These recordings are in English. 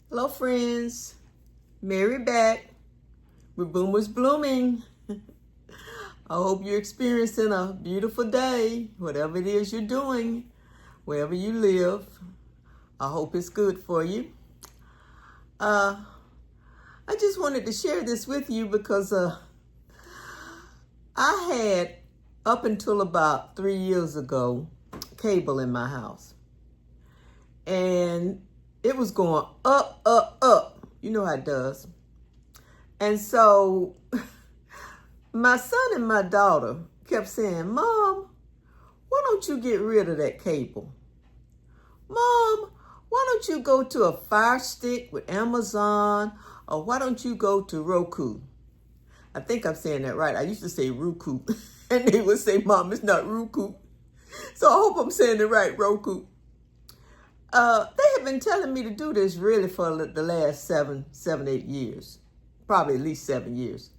Hello, friends. Mary back with Boomers Blooming. I hope you're experiencing a beautiful day, whatever it is you're doing, wherever you live. I hope it's good for you. I just wanted to share this with you because I had, up until about 3 years ago, cable in my house. And it was going up, up, up. You know how it does. And so my son and my daughter kept saying, Mom, why don't you get rid of that cable? Mom, why don't you go to a Fire Stick with Amazon? Or why don't you go to Roku? I think I'm saying that right. I used to say Roku. And they would say, Mom, it's not Roku. So I hope I'm saying it right, Roku. They have been telling me to do this really for the last 7, 8 years. Probably at least 7 years.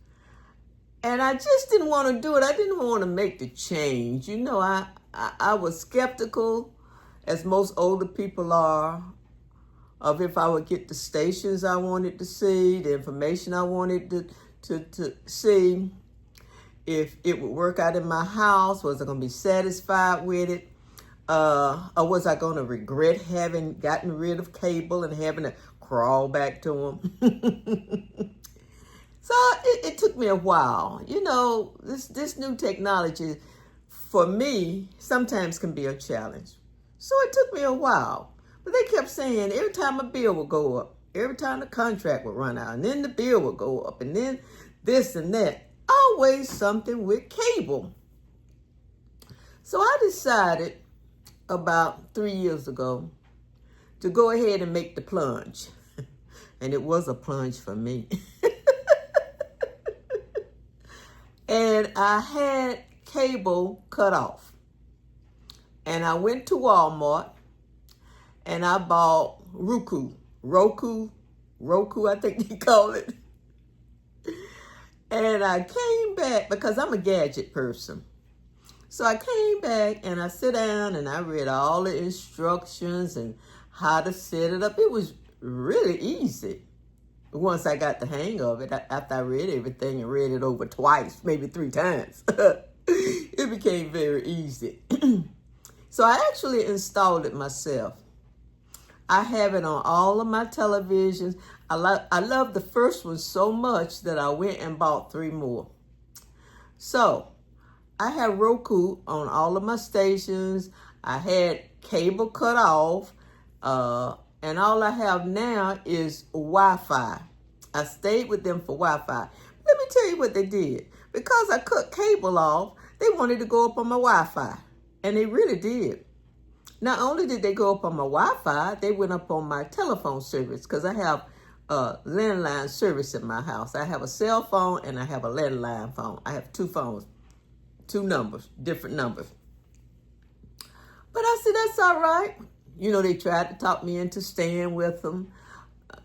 And I just didn't want to do it. I didn't want to make the change. You know, I was skeptical, as most older people are, of if I would get the stations I wanted to see, the information I wanted to see, if it would work out in my house, was I going to be satisfied with it, or was I going to regret having gotten rid of cable and having to crawl back to them? So it took me a while. You know, this new technology, for me, sometimes can be a challenge. So it took me a while. But they kept saying every time a bill would go up, every time the contract would run out, and then the bill would go up, and then this and that. Always something with cable. So I decided about 3 years ago to go ahead and make the plunge. And it was a plunge for me. And I had cable cut off. And I went to Walmart and I bought Roku, I think they call it. And I came back because I'm a gadget person. So I came back and I sit down and I read all the instructions and how to set it up. It was really easy. Once I got the hang of it, after I read everything and read it over twice, maybe 3 times, it became very easy. So I actually installed it myself. I have it on all of my televisions. I love the first one so much that I went and bought 3 more. So I have Roku on all of my stations. I had cable cut off. And all I have now is Wi-Fi. I stayed with them for Wi-Fi. Let me tell you what they did. Because I cut cable off, they wanted to go up on my Wi-Fi. And they really did. Not only did they go up on my Wi-Fi, they went up on my telephone service. Because I have landline service in my house. I have a cell phone and I have a landline phone. I have 2 phones. 2 numbers, different numbers. But I said, that's all right. You know, they tried to talk me into staying with them.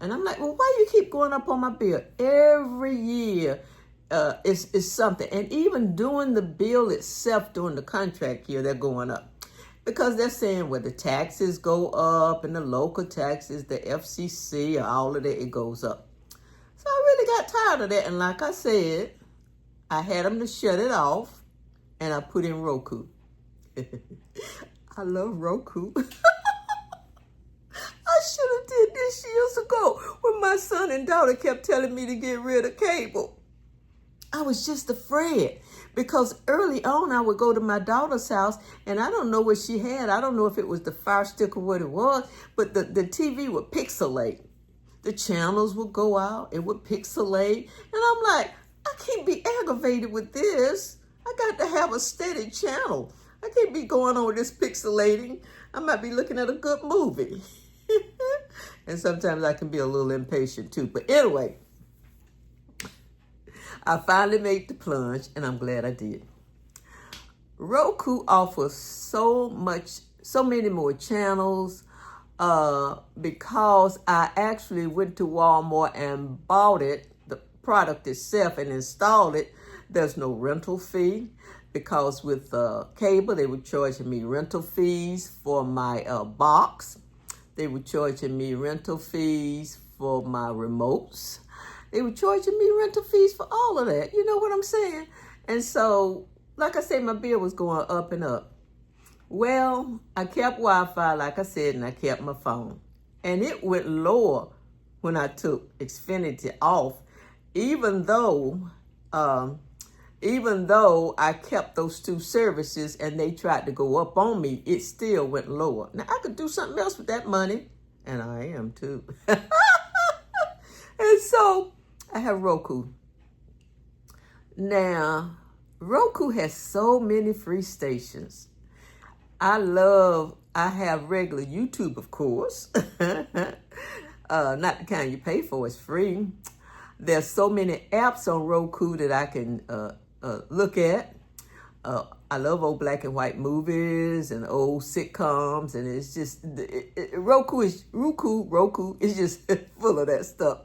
And I'm like, well, why you keep going up on my bill? Every year is something. And even doing the bill itself during the contract year, they're going up. Because they're saying, well, the taxes go up and the local taxes, the FCC, all of that, it goes up. So I really got tired of that. And like I said, I had them to shut it off and I put in Roku. I love Roku. I should have did this years ago when my son and daughter kept telling me to get rid of cable. I was just afraid because early on I would go to my daughter's house and I don't know what she had. I don't know if it was the Fire Stick or what it was, but the TV would pixelate. The channels would go out. It would pixelate. And I'm like, I can't be aggravated with this. I got to have a steady channel. I can't be going on with this pixelating. I might be looking at a good movie. And sometimes I can be a little impatient too. But anyway, I finally made the plunge and I'm glad I did. Roku offers so many more channels because I actually went to Walmart and bought it, the product itself, and installed it. There's no rental fee because with cable, they were charging me rental fees for my box. They were charging me rental fees for my remotes. They were charging me rental fees for all of that. You know what I'm saying? And so, like I said, my bill was going up and up. Well, I kept Wi-Fi, like I said, and I kept my phone. And it went lower when I took Xfinity off, even though I kept those two services and they tried to go up on me, it still went lower. Now, I could do something else with that money, and I am too. And so I have Roku. Now, Roku has so many free stations. I have regular YouTube, of course. Not the kind you pay for, it's free. There's so many apps on Roku that I can look at. I love old black and white movies and old sitcoms, and it's just, Roku is just full of that stuff.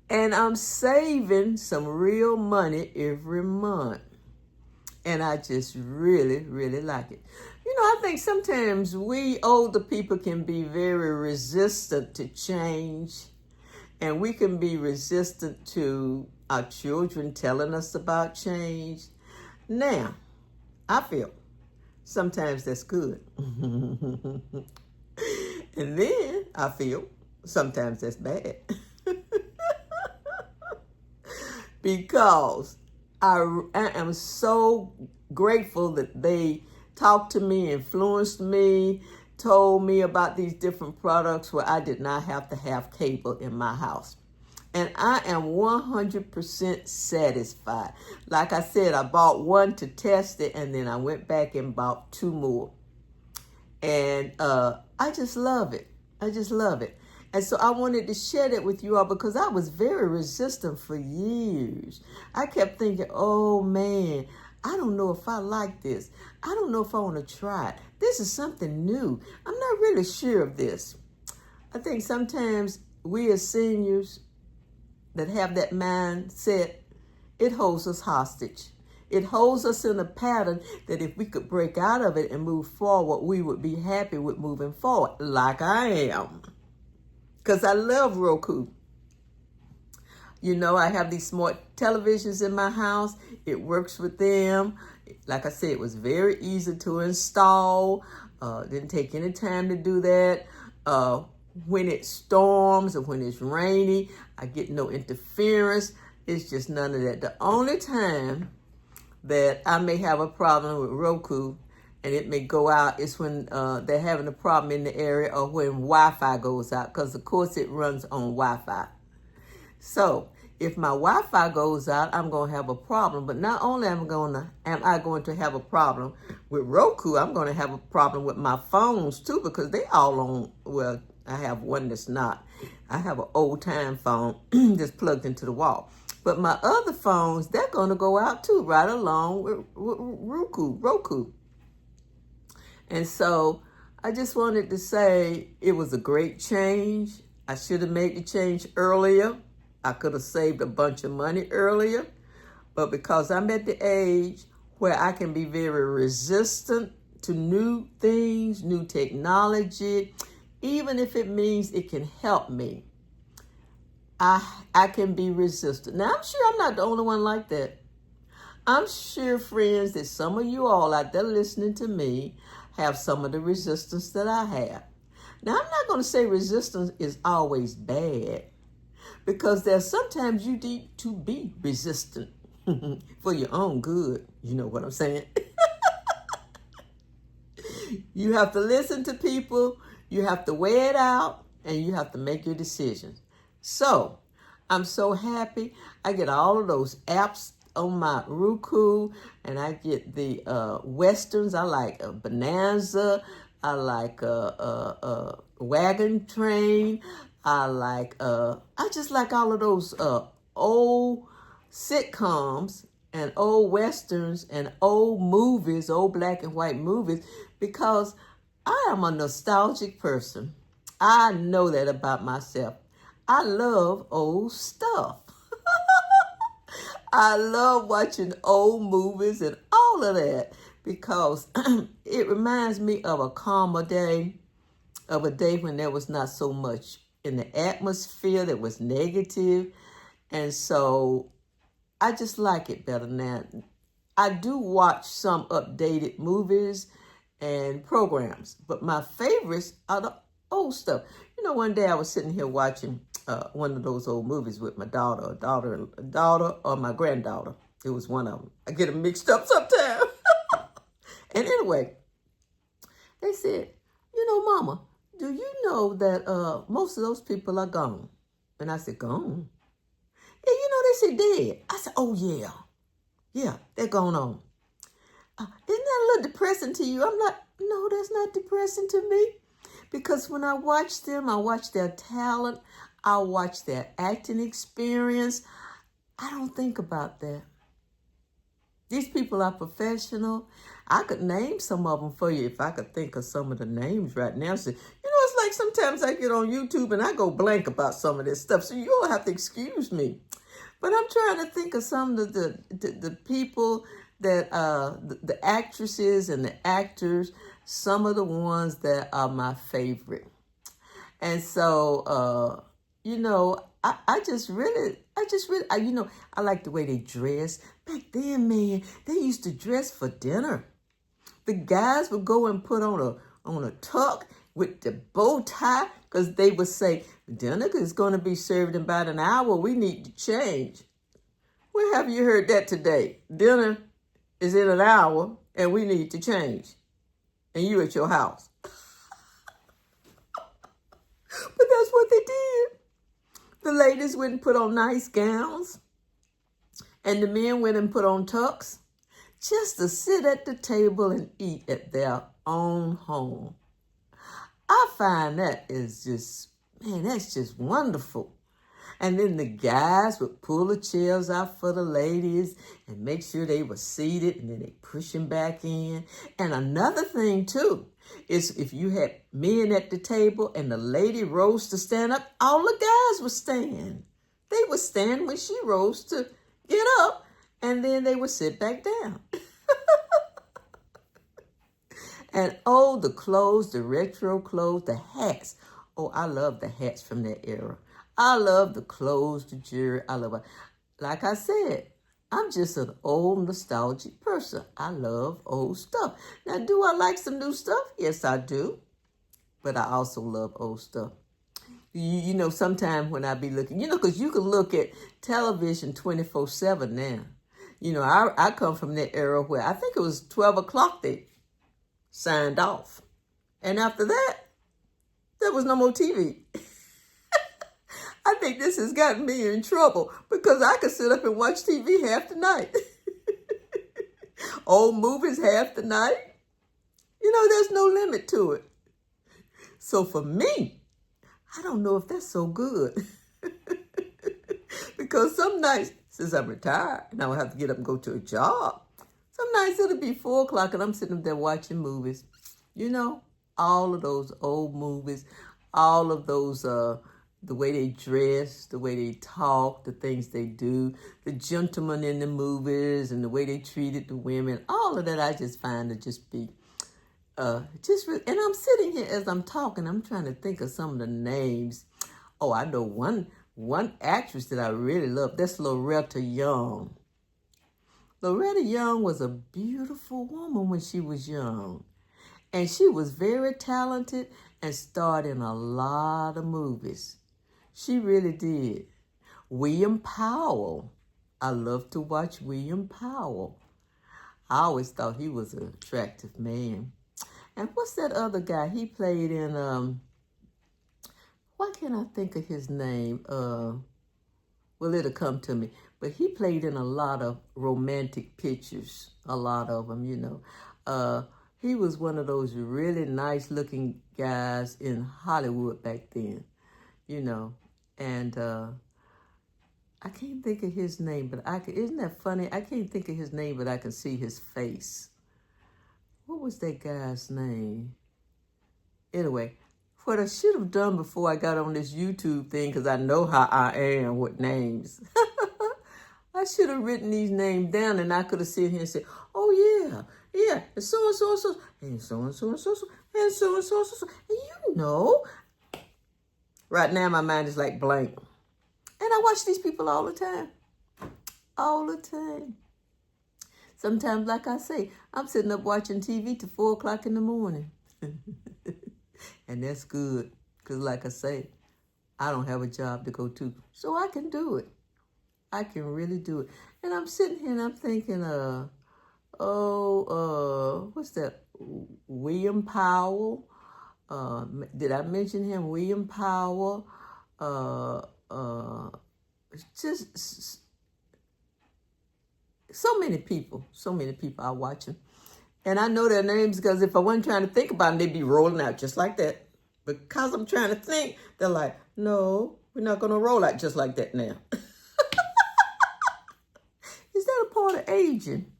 And I'm saving some real money every month. And I just really, really like it. You know, I think sometimes we older people can be very resistant to change. And we can be resistant to our children telling us about change. Now, I feel sometimes that's good. And then I feel sometimes that's bad. Because I am so grateful that they talked to me, influenced me, told me about these different products where I did not have to have cable in my house. And I am 100% satisfied. Like I said, I bought one to test it, and then I went back and bought two more. And I just love it. I just love it. And so I wanted to share that with you all because I was very resistant for years. I kept thinking, oh man, I don't know if I like this. I don't know if I want to try it. This is something new. I'm not really sure of this. I think sometimes we as seniors that have that mindset, it holds us hostage. It holds us in a pattern that if we could break out of it and move forward, we would be happy with moving forward, like I am. Because I love Roku. You know, I have these smart televisions in my house. It works with them. Like I said, it was very easy to install. Didn't take any time to do that. When it storms or when it's rainy, I get no interference. It's just none of that. The only time that I may have a problem with Roku and it may go out is when they're having a problem in the area or when Wi-Fi goes out, because of course it runs on Wi-Fi. So if my Wi-Fi goes out, I'm going to have a problem. But not only am I going to have a problem with Roku, I'm going to have a problem with my phones too, because they all on, well, I have one that's not. I have an old time phone that's plugged into the wall. But my other phones, they're going to go out too, right along with Roku. And so I just wanted to say it was a great change. I should have made the change earlier. I could have saved a bunch of money earlier. But because I'm at the age where I can be very resistant to new things, new technology, even if it means it can help me, I can be resistant. Now, I'm sure I'm not the only one like that. I'm sure, friends, that some of you all out there listening to me have some of the resistance that I have. Now, I'm not going to say resistance is always bad, because there's sometimes you need to be resistant for your own good. You know what I'm saying? You have to listen to people, you have to weigh it out, and you have to make your decisions. So, I'm so happy. I get all of those apps on my Roku, and I get the Westerns. I like Bonanza. I like Wagon Train. I just like all of those old sitcoms and old Westerns and old movies, old black and white movies, because I am a nostalgic person. I know that about myself. I love old stuff. I love watching old movies and all of that, because it reminds me of a calmer day, of a day when there was not so much in the atmosphere that was negative. And so I just like it better now. I do watch some updated movies and programs, but my favorites are the old stuff. You know, one day I was sitting here watching one of those old movies with my daughter or my granddaughter. It was one of them. I get them mixed up sometimes. And anyway, they said, you know, Mama, do you know that most of those people are gone? And I said, gone? Yeah, you know, they said dead. I said, oh, yeah. Yeah, they're going on. Isn't that a little depressing to you? I'm like, no, that's not depressing to me. Because when I watch them, I watch their talent. I watch their acting experience. I don't think about that. These people are professional. I could name some of them for you if I could think of some of the names right now. So, you know, it's like sometimes I get on YouTube and I go blank about some of this stuff. So you all have to excuse me. But I'm trying to think of some of the people that, the actresses and the actors, some of the ones that are my favorite. And so, you know, I just really, you know, I like the way they dress. Back then, man, they used to dress for dinner. The guys would go and put on a tuck with the bow tie because they would say, dinner is going to be served in about an hour. We need to change. Where have you heard that today? Dinner is in an hour and we need to change. And you at your house. But that's what they did. The ladies went and put on nice gowns. And the men went and put on tucks just to sit at the table and eat at their own home. I find that is just, man, that's just wonderful. And then the guys would pull the chairs out for the ladies and make sure they were seated, and then they push them back in. And another thing, too, is if you had men at the table and the lady rose to stand up, all the guys would stand. They would stand when she rose to get up, and then they would sit back down. And oh, the clothes, the retro clothes, the hats. Oh, I love the hats from that era. I love the clothes, the jewelry. I love it. Like I said, I'm just an old nostalgic person. I love old stuff. Now, do I like some new stuff? Yes, I do. But I also love old stuff. You know, sometimes when I be looking, you know, because you can look at television 24/7 now. You know, I come from that era where I think it was 12 o'clock they signed off. And after that, there was no more TV. I think this has gotten me in trouble because I could sit up and watch TV half the night. Old movies half the night. You know, there's no limit to it. So for me, I don't know if that's so good. Because some nights, since I'm retired and I will have to get up and go to a job, some nights it'll be 4 o'clock and I'm sitting up there watching movies. You know, all of those old movies, all of those, the way they dress, the way they talk, the things they do, the gentlemen in the movies and the way they treated the women, all of that I just find to just be, and I'm sitting here as I'm talking, I'm trying to think of some of the names. Oh, I know one actress that I really love. That's Loretta Young. Loretta Young was a beautiful woman when she was young. And she was very talented and starred in a lot of movies. She really did. William Powell. I love to watch William Powell. I always thought he was an attractive man. And what's that other guy? He played in, why can't I think of his name? Well, it'll come to me. But he played in a lot of romantic pictures. A lot of them, you know. He was one of those really nice looking guys in Hollywood back then, you know. And I can't think of his name, but isn't that funny? I can't think of his name, but I can see his face. What was that guy's name? Anyway, what I should have done before I got on this YouTube thing, because I know how I am with names. I should have written these names down and I could have sat here and said, oh yeah, and so and so and so, and so and so and so, and so and so and so. And you know, Right now, my mind is like blank. And I watch these people all the time. All the time. Sometimes, like I say, I'm sitting up watching TV till 4 o'clock in the morning. And that's good. Because like I say, I don't have a job to go to. So I can do it. I can really do it. And I'm sitting here and I'm thinking, what's that? William Powell. Did I mention him? William Powell. Just so many people I watch them. And I know their names because if I wasn't trying to think about them, they'd be rolling out just like that. Because I'm trying to think, they're like, no, we're not going to roll out just like that now. Is that a part of aging?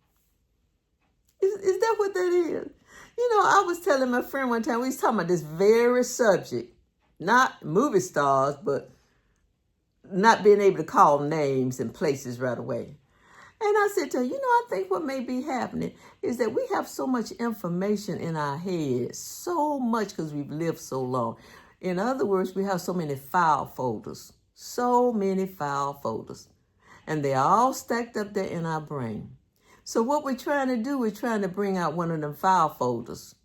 Is that what that is? You know, I was telling my friend one time, we was talking about this very subject. Not movie stars, but not being able to call names and places right away. And I said to her, you know, I think what may be happening is that we have so much information in our heads, so much because we've lived so long. In other words, we have so many file folders, and they're all stacked up there in our brain. So what we're trying to do, we're trying to bring out one of them file folders,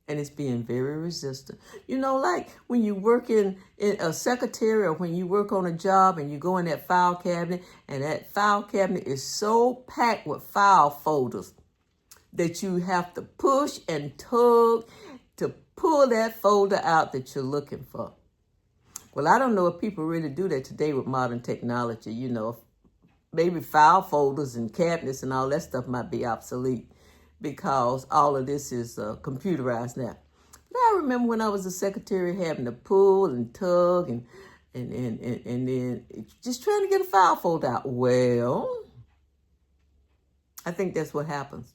and it's being very resistant. You know, like when you work in a secretary or when you work on a job and you go in that file cabinet, and that file cabinet is so packed with file folders that you have to push and tug to pull that folder out that you're looking for. Well, I don't know if people really do that today with modern technology. You know, maybe file folders and cabinets and all that stuff might be obsolete, because all of this is computerized now. But I remember when I was a secretary having to pull and tug and then just trying to get a file folder out. Well, I think that's what happens.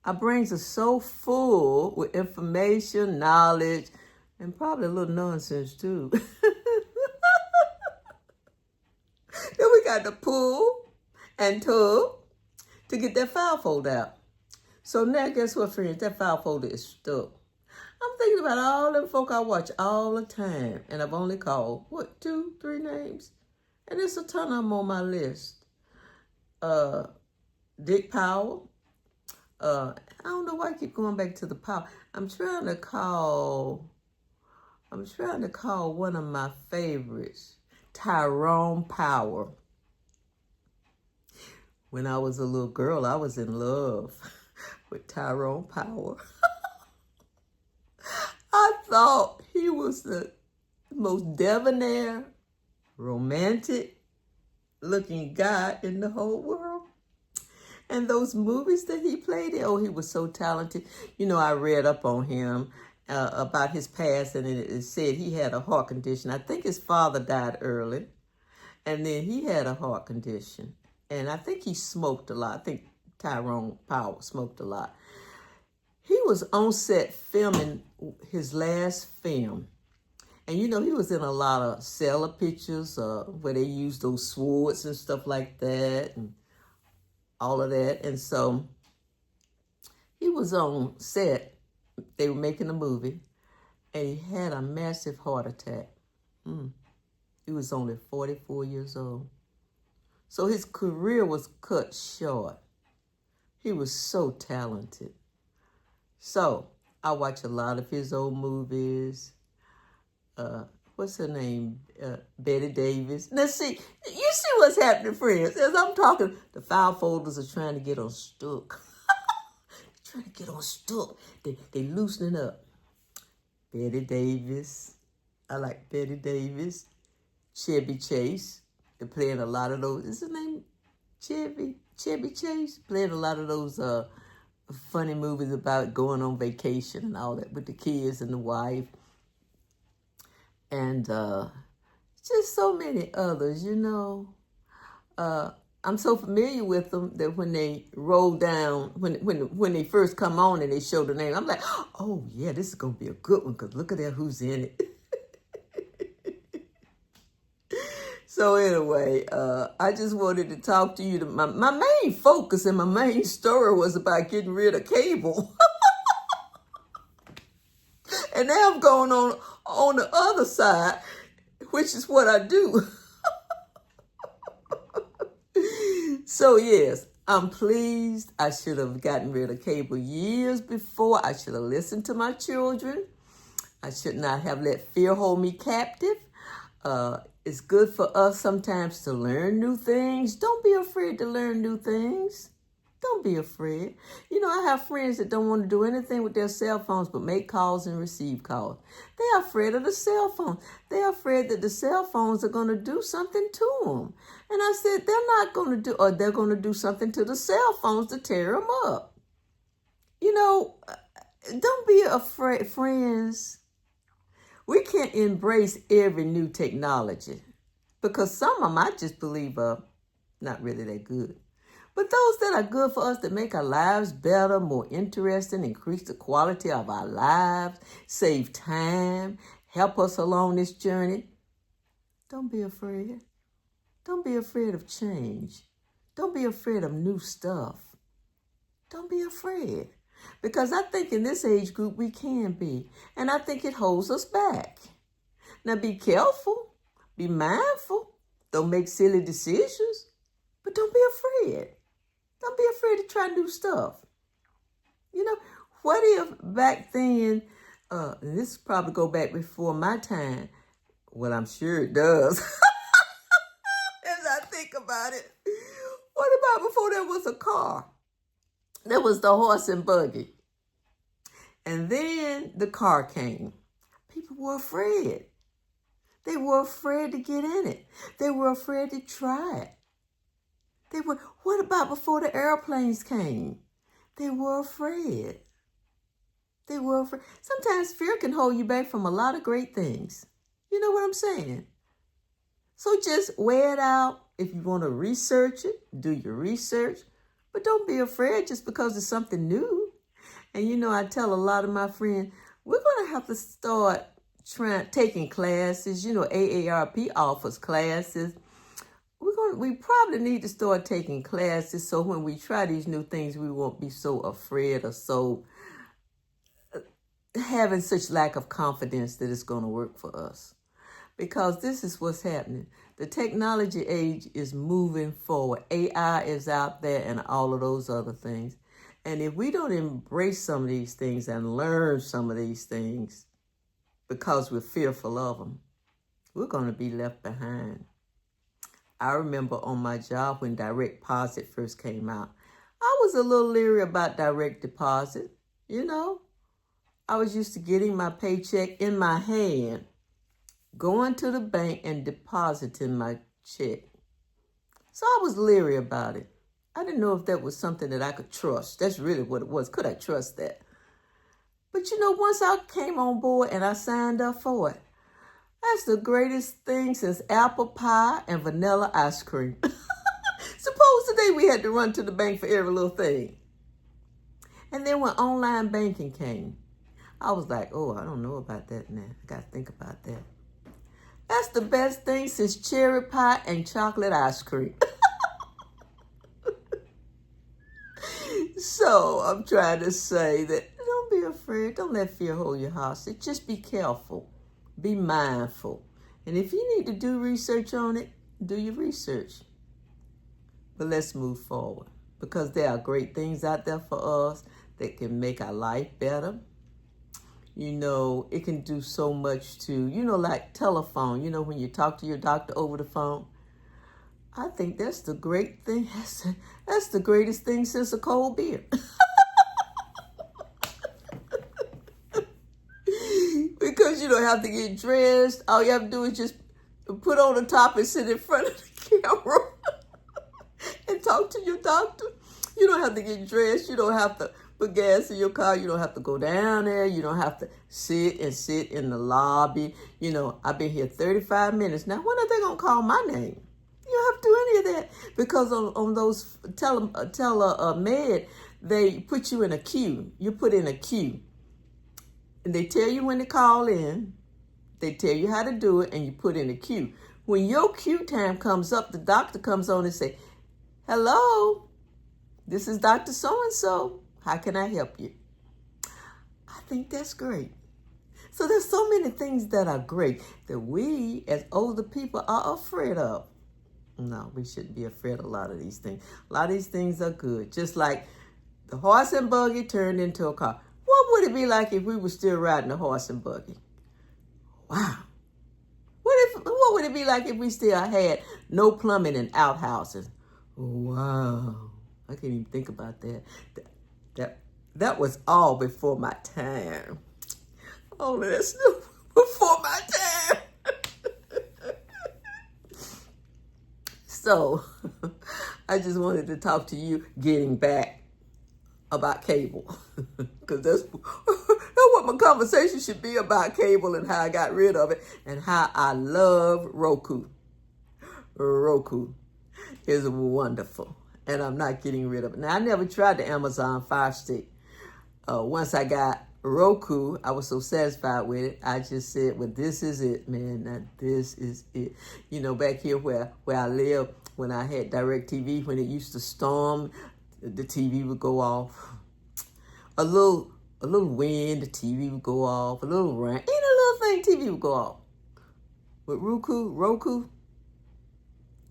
Our brains are so full with information, knowledge, and probably a little nonsense too. Then we got to pull and tug to get that file folder out. So now, guess what, friends? That file folder is stuck. I'm thinking about all them folk I watch all the time, and I've only called, 2, 3 names? And there's a ton of them on my list. Dick Powell. I don't know why I keep going back to the Powell. I'm trying to call one of my favorites, Tyrone Power. When I was a little girl, I was in love with Tyrone Power. I thought he was the most debonair, romantic looking guy in the whole world. And those movies that he played in, he was so talented. You know, I read up on him about his past, and it said he had a heart condition. I think his father died early, and then he had a heart condition. And I think he smoked a lot. I think Tyrone Power smoked a lot. He was on set filming his last film. And, you know, he was in a lot of cellar pictures where they used those swords and stuff like that and all of that. And so he was on set. They were making a movie. And he had a massive heart attack. He was only 44 years old. So his career was cut short. He was so talented. So I watch a lot of his old movies. What's her name? Bette Davis. Now see, you see what's happening, friends. As I'm talking, the file folders are trying to get unstuck. Trying to get unstuck. They loosening up. Bette Davis. I like Bette Davis. Chevy Chase. They're playing a lot of those. Is his name Chevy Chase? Playing a lot of those funny movies about going on vacation and all that with the kids and the wife. And just so many others, you know. I'm so familiar with them that when they roll down, when they first come on and they show the name, I'm like, oh yeah, this is going to be a good one because look at that who's in it. So anyway, I just wanted to talk to you. My main focus and my main story was about getting rid of cable. And now I'm going on the other side which is what I do. So yes, I'm pleased. I should have gotten rid of cable years before. I should have listened to my children. I should not have let fear hold me captive. It's good for us sometimes to learn new things. Don't be afraid to learn new things. Don't be afraid. You know, I have friends that don't want to do anything with their cell phones but make calls and receive calls. They're afraid of the cell phone. They're afraid that the cell phones are going to do something to them. And I said, they're not going to do, or they're going to do something to the cell phones to tear them up. You know, don't be afraid, friends. We can't embrace every new technology because some of them I just believe are not really that good. But those that are good for us, that make our lives better, more interesting, increase the quality of our lives, save time, help us along this journey, don't be afraid. Don't be afraid of change. Don't be afraid of new stuff. Don't be afraid. Because I think in this age group we can be. And I think it holds us back. Now be careful. Be mindful. Don't make silly decisions. But don't be afraid. Don't be afraid to try new stuff. You know, what if back then, and this probably go back before my time. Well, I'm sure it does. As I think about it. What about before there was a car? There was the horse and buggy. And then the car came. People were afraid. They were afraid to get in it. They were afraid to try it. What about before the airplanes came? They were afraid. They were afraid. Sometimes fear can hold you back from a lot of great things. You know what I'm saying? So just weigh it out. If you want to research it, do your research. But don't be afraid just because it's something new. And you know, I tell a lot of my friends, we're going to have to start taking classes. You know, AARP offers classes. We probably need to start taking classes so when we try these new things, we won't be so afraid or so having such lack of confidence that it's going to work for us. Because this is what's happening. The technology age is moving forward. AI is out there and all of those other things. And if we don't embrace some of these things and learn some of these things because we're fearful of them, we're going to be left behind. I remember on my job when direct deposit first came out, I was a little leery about direct deposit. You know, I was used to getting my paycheck in my hand, going to the bank and depositing my check. So I was leery about it. I didn't know if that was something that I could trust. That's really what it was. Could I trust that? But you know, once I came on board and I signed up for it, that's the greatest thing since apple pie and vanilla ice cream. Suppose today we had to run to the bank for every little thing. And then when online banking came, I was like, oh, I don't know about that now. I got to think about that. That's the best thing since cherry pie and chocolate ice cream. So I'm trying to say that don't be afraid. Don't let fear hold you hostage. Just be careful. Be mindful. And if you need to do research on it, do your research. But let's move forward because there are great things out there for us that can make our life better. You know, it can do so much too. You know, like telephone, you know, when you talk to your doctor over the phone. I think that's the great thing. That's the greatest thing since a cold beer. Because you don't have to get dressed. All you have to do is just put on the top and sit in front of the camera and talk to your doctor. You don't have to get dressed. You don't have to put gas in your car. You don't have to go down there. You don't have to sit in the lobby. You know, I've been here 35 minutes. Now, when are they going to call my name? You don't have to do any of that because on those telemed, they put you in a queue. You put in a queue. And they tell you when to call in. They tell you how to do it, and you put in a queue. When your queue time comes up, the doctor comes on and say, hello, this is Dr. So-and-so. How can I help you? I think that's great. So there's so many things that are great that we as older people are afraid of. No, we shouldn't be afraid of a lot of these things. A lot of these things are good. Just like the horse and buggy turned into a car. What would it be like if we were still riding a horse and buggy? Wow. What would it be like if we still had no plumbing and outhouses? Wow. I can't even think about that. That was all before my time. Oh, that's before my time. So, I just wanted to talk to you getting back about cable. Because that's what my conversation should be about, cable and how I got rid of it and how I love Roku. Roku is wonderful. And I'm not getting rid of it. Now, I never tried the Amazon Fire Stick. Once I got Roku, I was so satisfied with it. I just said, well, this is it, man. Now, this is it. You know, back here where I live, when I had DirecTV, when it used to storm, the TV would go off. A little wind, the TV would go off. A little rain, any little thing, TV would go off. With Roku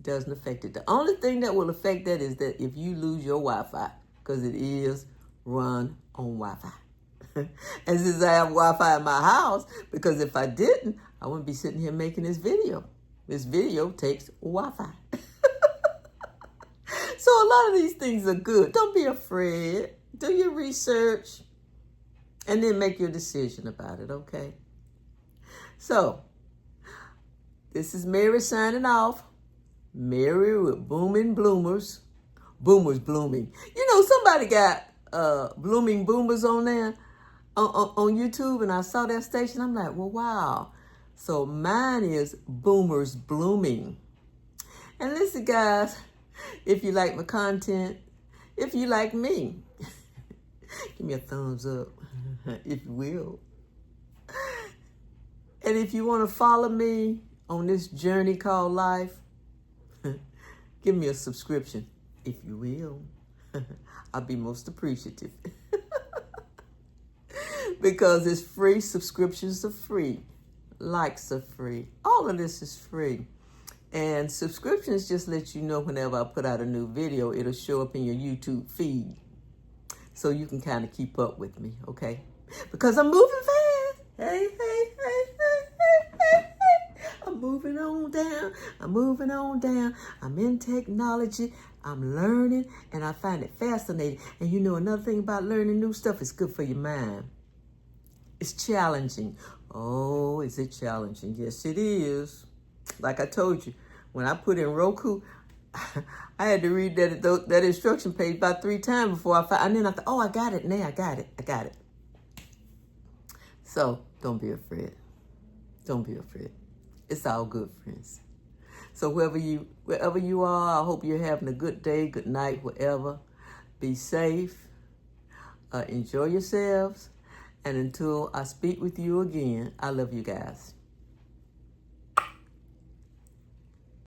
doesn't affect it. The only thing that will affect that is that if you lose your Wi-Fi, because it is run on Wi-Fi. And since I have Wi-Fi in my house, because if I didn't, I wouldn't be sitting here making this video. This video takes Wi-Fi. So a lot of these things are good. Don't be afraid. Do your research and then make your decision about it, okay? So, this is Mary signing off. Mary with Booming Bloomers. Boomers blooming. You know, somebody got Blooming Boomers on there on YouTube, and I saw that station. I'm like, well, wow. So mine is Boomers Blooming. And listen, guys, if you like my content, if you like me, give me a thumbs up, if you will. And if you want to follow me on this journey called life, give me a subscription, if you will. I'll be most appreciative. Because it's free. Subscriptions are free. Likes are free. All of this is free. And subscriptions just let you know whenever I put out a new video, it'll show up in your YouTube feed. So you can kind of keep up with me, okay? Because I'm moving fast. Hey. I'm moving on down. I'm in technology. I'm learning, and I find it fascinating. And you know, another thing about learning new stuff, it's good for your mind. It's challenging. Oh, is it challenging? Yes, it is. Like I told you, when I put in Roku, I had to read that instruction page about 3 times before I found. And then I thought, oh, I got it. Now I got it. So don't be afraid. Don't be afraid. It's all good, friends. So wherever you are, I hope you're having a good day, good night, wherever. Be safe. Enjoy yourselves. And until I speak with you again, I love you guys.